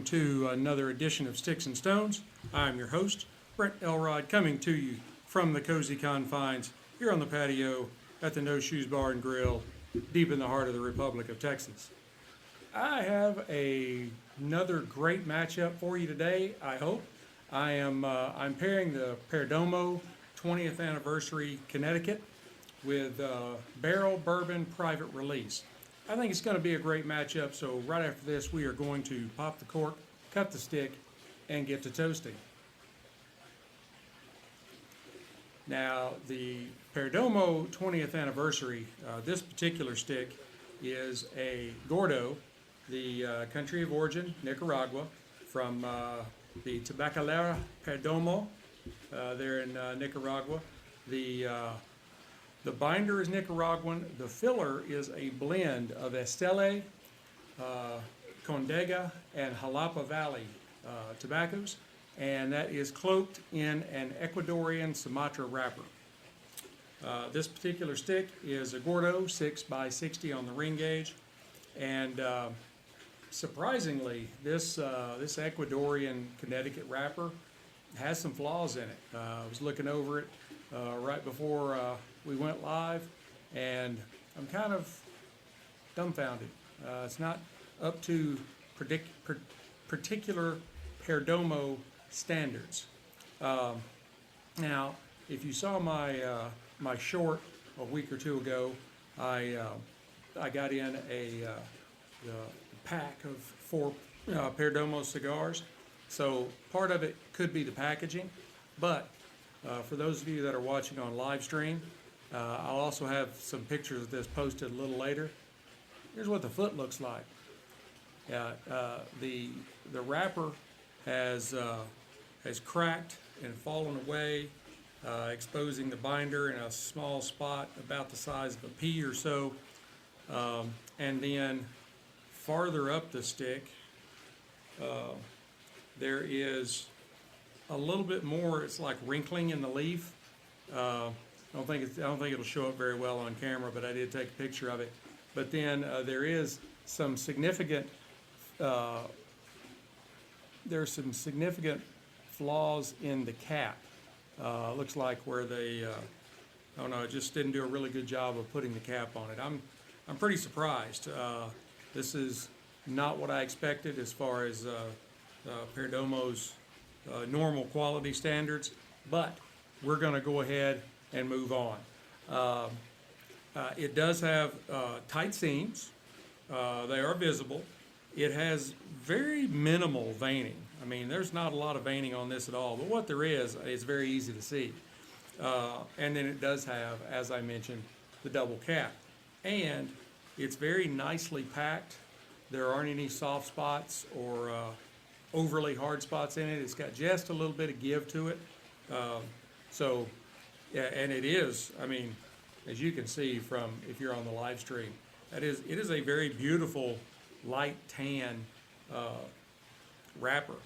welcome to another edition of Sticks and Stones. I'm your host, Brent Elrod, coming to you from the cozy confines here on the patio at the No Shoes Bar and Grill, deep in the heart of the Republic of Texas. I have another great matchup for you today, I hope. I'm pairing the Perdomo 20th Anniversary Connecticut with Barrel Bourbon Private Release. I think it's going to be a great matchup, so right after this we are going to pop the cork, cut the stick, and get to toasting. Now, the Perdomo 20th Anniversary, this particular stick is a Gordo, the country of origin, Nicaragua, from the Tabacalera Perdomo there in Nicaragua. The binder is Nicaraguan. The filler is a blend of Esteli, Condega, and Jalapa Valley tobaccos, and that is cloaked in an Ecuadorian Sumatra wrapper. This particular stick is a Gordo 6x60 on the ring gauge, and surprisingly, this Ecuadorian Connecticut wrapper has some flaws in it. I was looking over it right before we went live, and I'm kind of dumbfounded. It's not up to particular Perdomo standards. Now, if you saw my short a week or two ago, I got in a pack of 4 Perdomo cigars. So part of it could be the packaging, but for those of you that are watching on live stream, I'll also have some pictures of this posted a little later. Here's what the foot looks like. The wrapper has cracked and fallen away, exposing the binder in a small spot about the size of a pea or so, and then farther up the stick, there is a little bit more. It's like wrinkling in the leaf. I don't think it'll show up very well on camera, but I did take a picture of it. But then there is some significant flaws in the cap. Looks like where they I don't know, it just didn't do a really good job of putting the cap on it. I'm pretty surprised. This is not what I expected as far as Perdomo's normal quality standards, but we're going to go ahead and move on. It does have tight seams. They are visible. It has very minimal veining. I mean, there's not a lot of veining on this at all, but what there is very easy to see. And then it does have, as I mentioned, the double cap. And it's very nicely packed. There aren't any soft spots or overly hard spots in it. It's got just a little bit of give to it. Yeah, and it is, I mean, as you can see from, if you're on the live stream, it is a very beautiful light tan wrapper.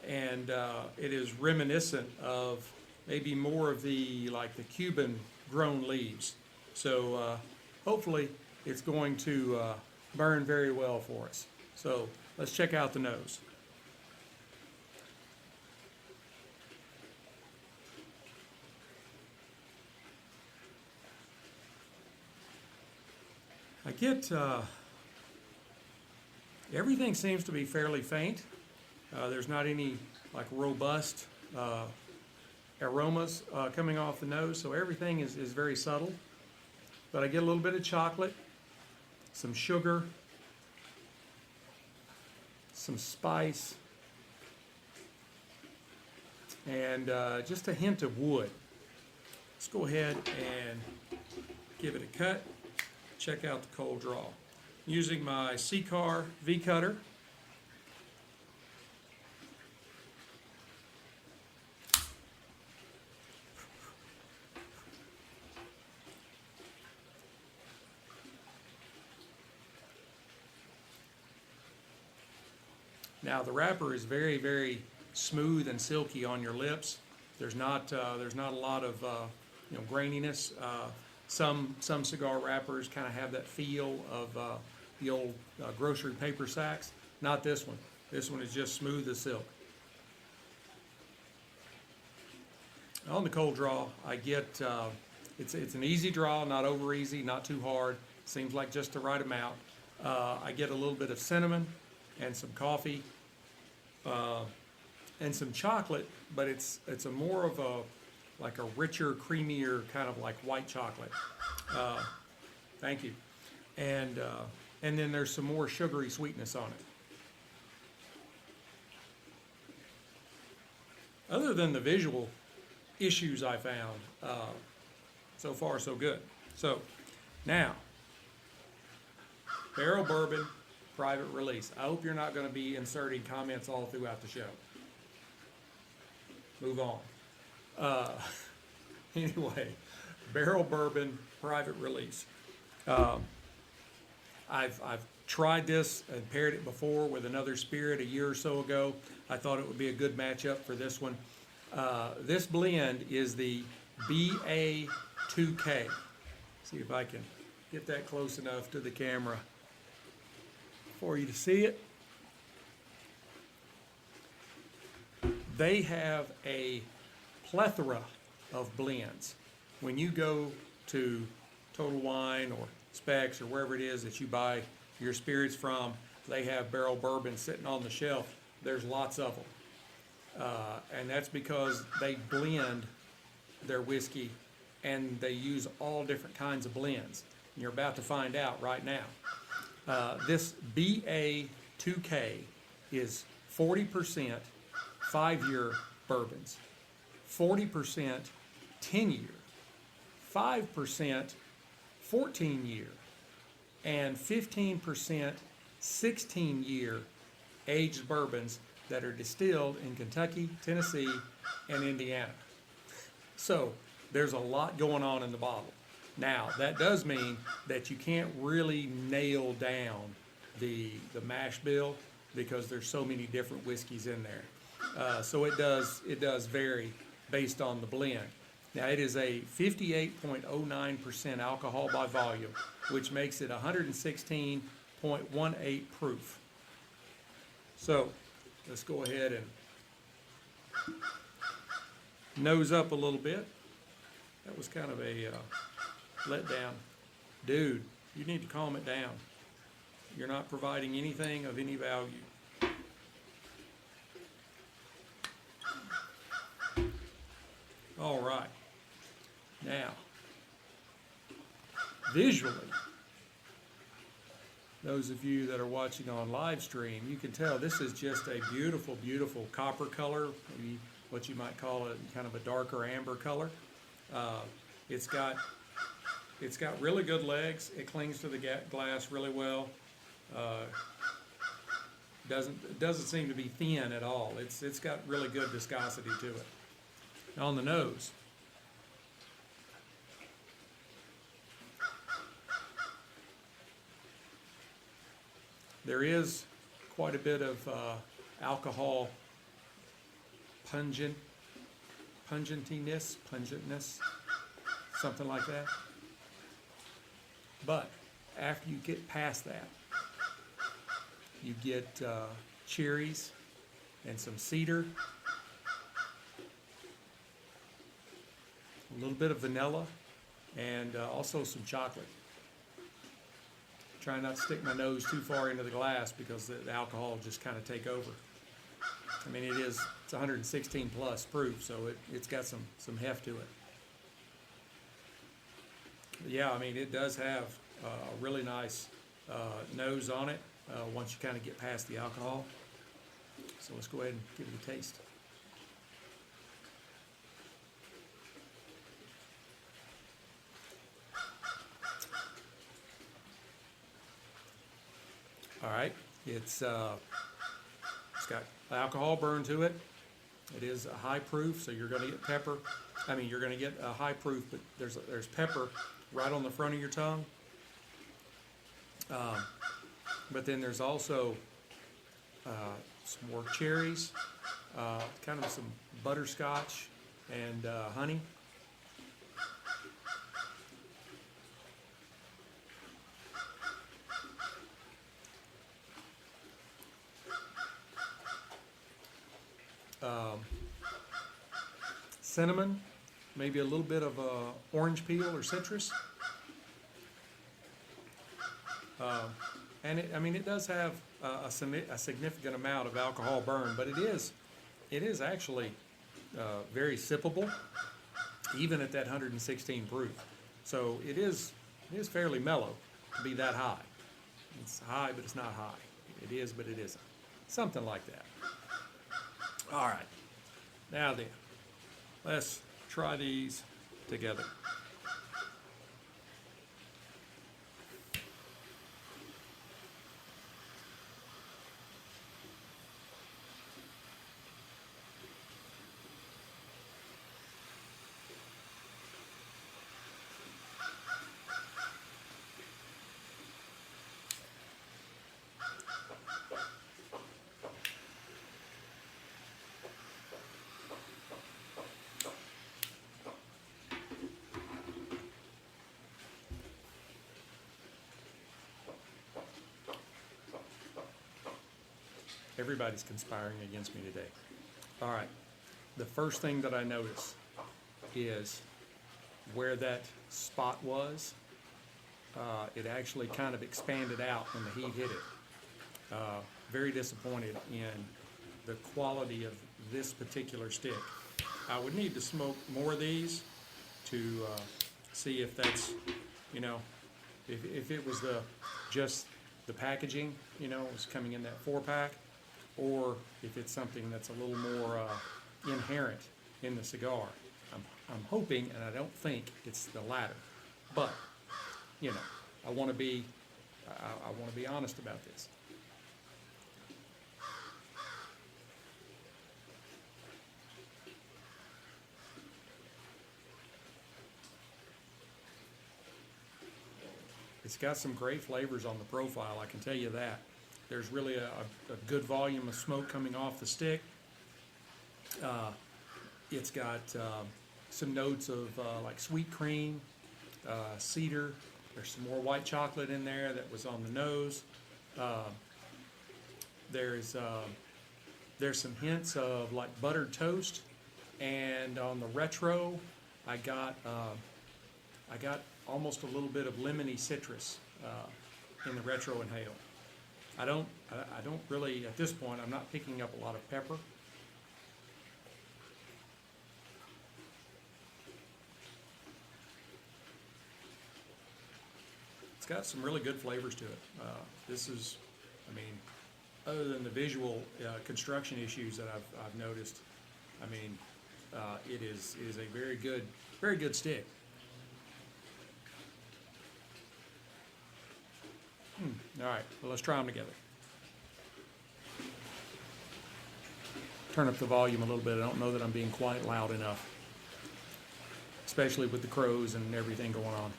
And it is reminiscent of maybe more of the Cuban grown leaves. So hopefully it's going to burn very well for us. So let's check out the nose. I get, everything seems to be fairly faint. There's not any robust aromas coming off the nose, so everything is very subtle. But I get a little bit of chocolate, some sugar, some spice, and just a hint of wood. Let's go ahead and give it a cut. Check out the cold draw. Using my cigar V cutter. Now the wrapper is very, very smooth and silky on your lips. There's not a lot of graininess. Some cigar wrappers kind of have that feel of the old grocery paper sacks. Not this one. This one is just smooth as silk. On the cold draw, I get, it's an easy draw, not over easy, not too hard. Seems like just the right amount. I get a little bit of cinnamon and some coffee and some chocolate, but it's a more of a, like a richer, creamier, kind of like white chocolate. Thank you. And then there's some more sugary sweetness on it. Other than the visual issues I found, so far so good. So now, Barrel Bourbon private release. I hope you're not going to be inserting comments all throughout the show. Move on. Anyway, Barrel Bourbon private release. I've tried this and paired it before with another spirit a year or so ago. I thought it would be a good matchup for this one. This blend is the BA2K. See if I can get that close enough to the camera for you to see it. They have a plethora of blends. When you go to Total Wine or Specs or wherever it is that you buy your spirits from, they have Barrel Bourbon sitting on the shelf. There's lots of them. And that's because they blend their whiskey and they use all different kinds of blends. And you're about to find out right now. This BA2K is 40% 5-year bourbons, 40% 10-year, 5% 14-year, and 15% 16-year aged bourbons that are distilled in Kentucky, Tennessee, and Indiana. So there's a lot going on in the bottle. Now, that does mean that you can't really nail down the mash bill because there's so many different whiskeys in there. So it does vary based on the blend. Now, it is a 58.09% alcohol by volume, which makes it 116.18 proof. So let's go ahead and nose up a little bit. That was kind of a letdown. Dude, you need to calm it down. You're not providing anything of any value. All right. Now, visually, those of you that are watching on live stream, you can tell this is just a beautiful, beautiful copper color, maybe what you might call it kind of a darker amber color. It's got really good legs. It clings to the glass really well. Doesn't seem to be thin at all. It's got really good viscosity to it. Now on the nose, there is quite a bit of alcohol pungentness, something like that. But after you get past that, you get cherries and some cedar, a little bit of vanilla, and also some chocolate. Try not to stick my nose too far into the glass because the alcohol will just kind of take over. I mean, it's 116 plus proof, so it's got some heft to it. But yeah, I mean, it does have a really nice nose on it once you kind of get past the alcohol. So let's go ahead and give it a taste. All right, it's got alcohol burn to it. It is a high proof, so you're going to get pepper. I mean, you're going to get a high proof, but there's pepper right on the front of your tongue. But then there's also some more cherries, kind of some butterscotch and honey. cinnamon, maybe a little bit of orange peel or citrus. And it does have a significant amount of alcohol burn, but it is actually very sippable, even at that 116 proof. So it is fairly mellow to be that high. It's high, but it's not high. It is, but it isn't. Something like that. All right. Now then, let's try these together. Everybody's conspiring against me today. All right. The first thing that I notice is where that spot was. It actually kind of expanded out when the heat hit it. Very disappointed in the quality of this particular stick. I would need to smoke more of these to see if that's, if it was just the packaging, was coming in that 4-pack, or if it's something that's a little more inherent in the cigar. I'm hoping, and I don't think it's the latter, but I want to be honest about this. It's got some great flavors on the profile, I can tell you that. There's really a good volume of smoke coming off the stick. It's got some notes of like sweet cream, cedar. There's some more white chocolate in there that was on the nose. There's some hints of like buttered toast, and on the retro, I got almost a little bit of lemony citrus in the retro inhale. I don't really, at this point, I'm not picking up a lot of pepper. It's got some really good flavors to it. This is, other than the visual construction issues that I've noticed, it is a very good stick. All right, well, let's try them together. Turn up the volume a little bit. I don't know that I'm being quite loud enough, especially with the crows and everything going on.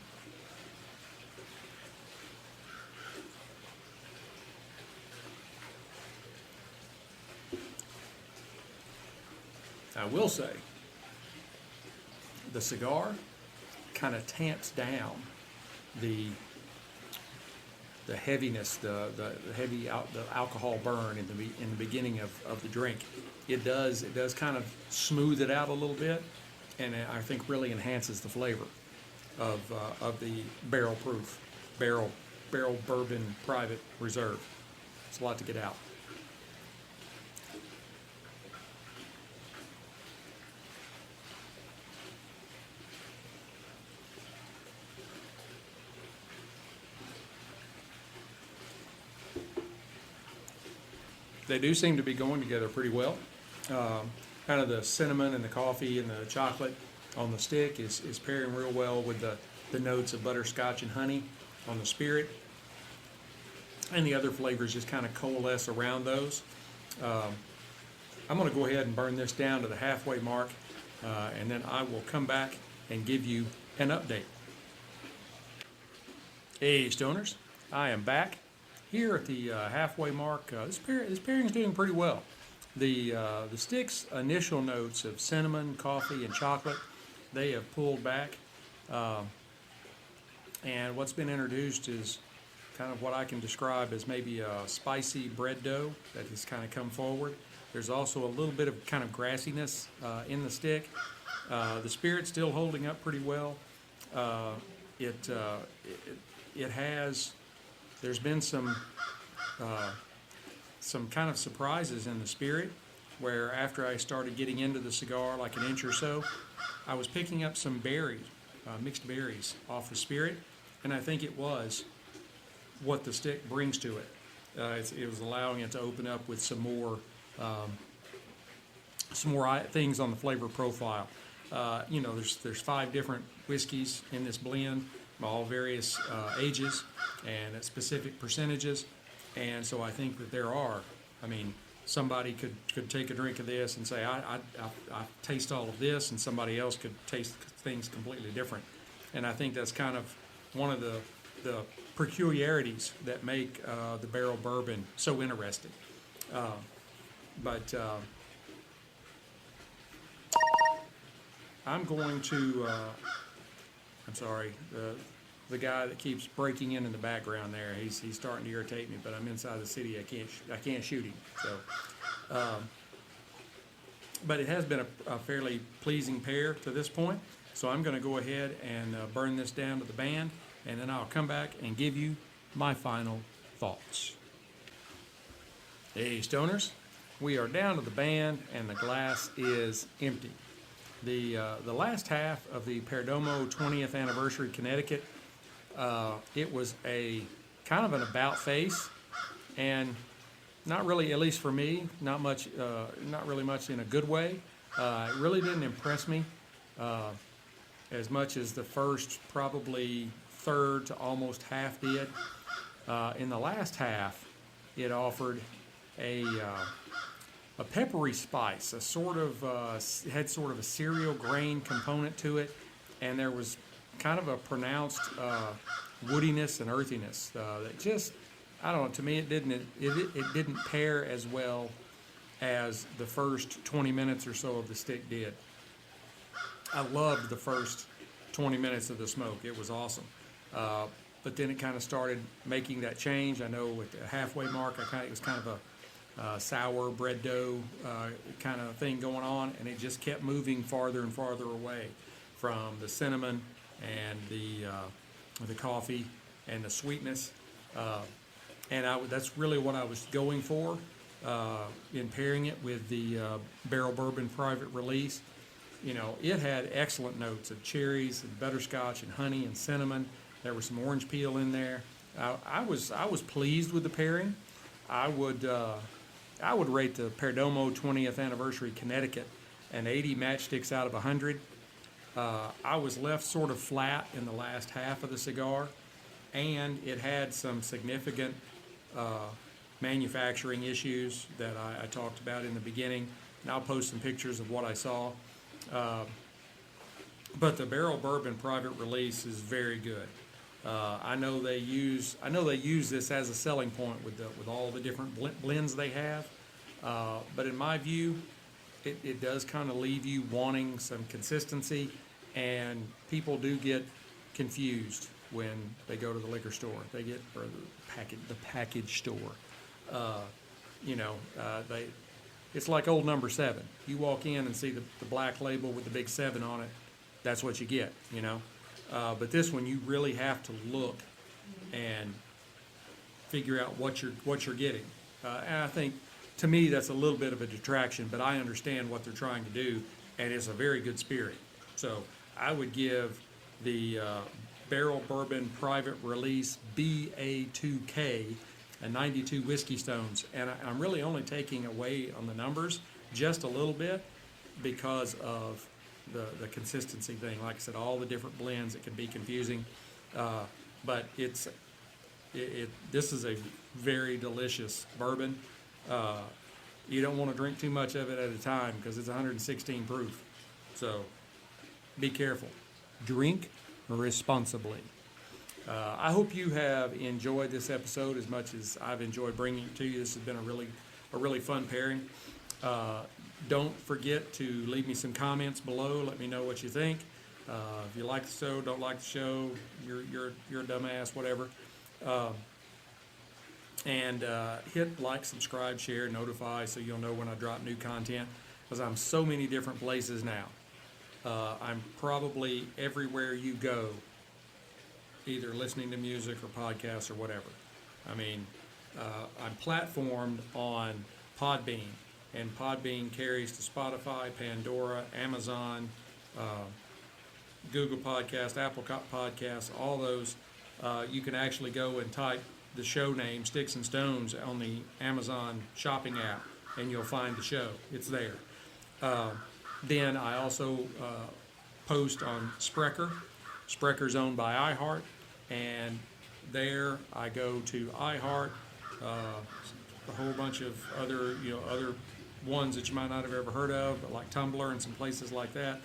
I will say, the cigar kind of tamps down the heaviness, the alcohol burn in the beginning of the drink. It does kind of smooth it out a little bit, and I think really enhances the flavor of the barrel bourbon private reserve. It's a lot to get out. They do seem to be going together pretty well. Kind of the cinnamon and the coffee and the chocolate on the stick is pairing real well with the notes of butterscotch and honey on the spirit. And the other flavors just kind of coalesce around those. I'm going to go ahead and burn this down to the halfway mark, and then I will come back and give you an update. Hey, Stoners, I am back. Here at the halfway mark, this pairing is doing pretty well. The stick's initial notes of cinnamon, coffee, and chocolate, they have pulled back. And what's been introduced is kind of what I can describe as maybe a spicy bread dough that has kind of come forward. There's also a little bit of kind of grassiness in the stick. The spirit's still holding up pretty well. It has. There's been some kind of surprises in the spirit, where after I started getting into the cigar, like an inch or so, I was picking up some mixed berries off the spirit, and I think it was what the stick brings to it. It was allowing it to open up with some more things on the flavor profile. There's 5 different whiskeys in this blend, all various ages and at specific percentages, and so I think that there are. Somebody could take a drink of this and say, I taste all of this, and somebody else could taste things completely different. And I think that's kind of one of the peculiarities that make the barrel bourbon so interesting. I'm going to, I'm sorry, the guy that keeps breaking in the background there, he's starting to irritate me, but I'm inside the city, I can't shoot him. So, but it has been a fairly pleasing pair to this point. So I'm going to go ahead and burn this down to the band, and then I'll come back and give you my final thoughts. Hey, Stoners, we are down to the band, and the glass is empty. The last half of the Perdomo 20th anniversary Connecticut, it was a kind of an about face, and not really, at least for me, not really much in a good way. It really didn't impress me as much as the first probably third to almost half did. In the last half, it offered a peppery spice, had sort of a cereal grain component to it, and there was kind of a pronounced woodiness and earthiness that just, I don't know, to me it didn't pair as well as the first 20 minutes or so of the stick did. I loved the first 20 minutes of the smoke. It was awesome. But then it kind of started making that change. I know at the halfway mark, it was kind of a sour bread dough kind of thing going on, and it just kept moving farther and farther away from the cinnamon and the coffee and the sweetness. And that's really what I was going for in pairing it with the Barrel Bourbon Private Release. It had excellent notes of cherries and butterscotch and honey and cinnamon. There was some orange peel in there. I was pleased with the pairing. I would rate the Perdomo 20th Anniversary Connecticut an 80 matchsticks out of 100. I was left sort of flat in the last half of the cigar, and it had some significant manufacturing issues that I talked about in the beginning, and I'll post some pictures of what I saw. But the Barrel Bourbon Private Release is very good. I know they use this as a selling point with all the different blends they have. But in my view, it does kind of leave you wanting some consistency, and people do get confused when they go to the liquor store. Or the package store. It's like old number 7. You walk in and see the black label with the big 7 on it. That's what you get, But this one, you really have to look and figure out what you're getting. And I think, to me, that's a little bit of a detraction, but I understand what they're trying to do, and it's a very good spirit. So I would give the Barrel Bourbon Private Release BA2K a 92 Whiskey Stones, and I'm really only taking away on the numbers just a little bit because of the consistency thing. Like I said, all the different blends, it can be confusing, but this is a very delicious bourbon. You don't want to drink too much of it at a time because it's 116 proof, so be careful. Drink responsibly. I hope you have enjoyed this episode as much as I've enjoyed bringing it to you. This has been a really fun pairing. Don't forget to leave me some comments below. Let me know what you think. If you like the show, don't like the show, you're a dumbass, whatever. And hit like, subscribe, share, notify so you'll know when I drop new content, because I'm so many different places now. I'm probably everywhere you go, either listening to music or podcasts or whatever. I mean, I'm platformed on Podbean, and Podbean carries to Spotify, Pandora, Amazon, Google Podcast, Apple Podcasts, all those. You can actually go and type the show name, Sticks-n-Stonez, on the Amazon shopping app, and you'll find the show. It's there. Then I also post on Spreaker. Spreaker's owned by iHeart, and there I go to iHeart, a whole bunch of other ones that you might not have ever heard of, but like Tumblr and some places like that.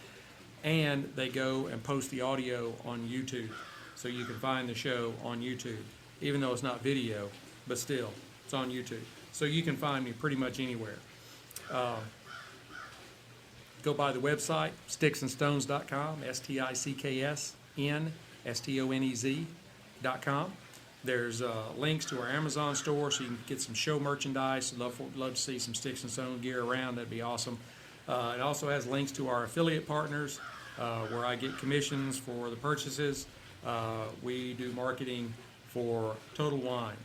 And they go and post the audio on YouTube, so you can find the show on YouTube, even though it's not video, but still, it's on YouTube. So you can find me pretty much anywhere. Go by the website, Sticks-n-Stonez.com, Sticksnstonez.com. There's links to our Amazon store, so you can get some show merchandise. Love to see some Sticks-n-Stonez gear around. That'd be awesome. It also has links to our affiliate partners, where I get commissions for the purchases. We do marketing for Total Wine,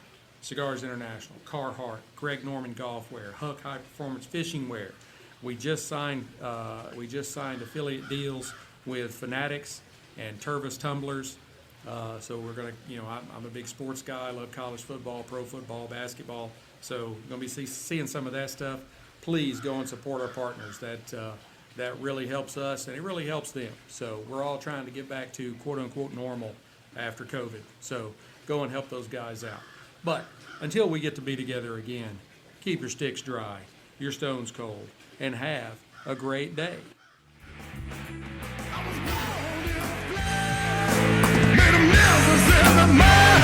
Cigars International, Carhartt, Greg Norman Golf Wear, Huck High Performance Fishing Wear. We just signed affiliate deals with Fanatics and Tervis Tumblers. So we're gonna, I'm a big sports guy. I love college football, pro football, basketball. So gonna be seeing some of that stuff. Please go and support our partners. That really helps us, and it really helps them. So we're all trying to get back to quote unquote normal after COVID. So go and help those guys out. But until we get to be together again, keep your sticks dry, your stones cold, and have a great day. Made a mess of my mind.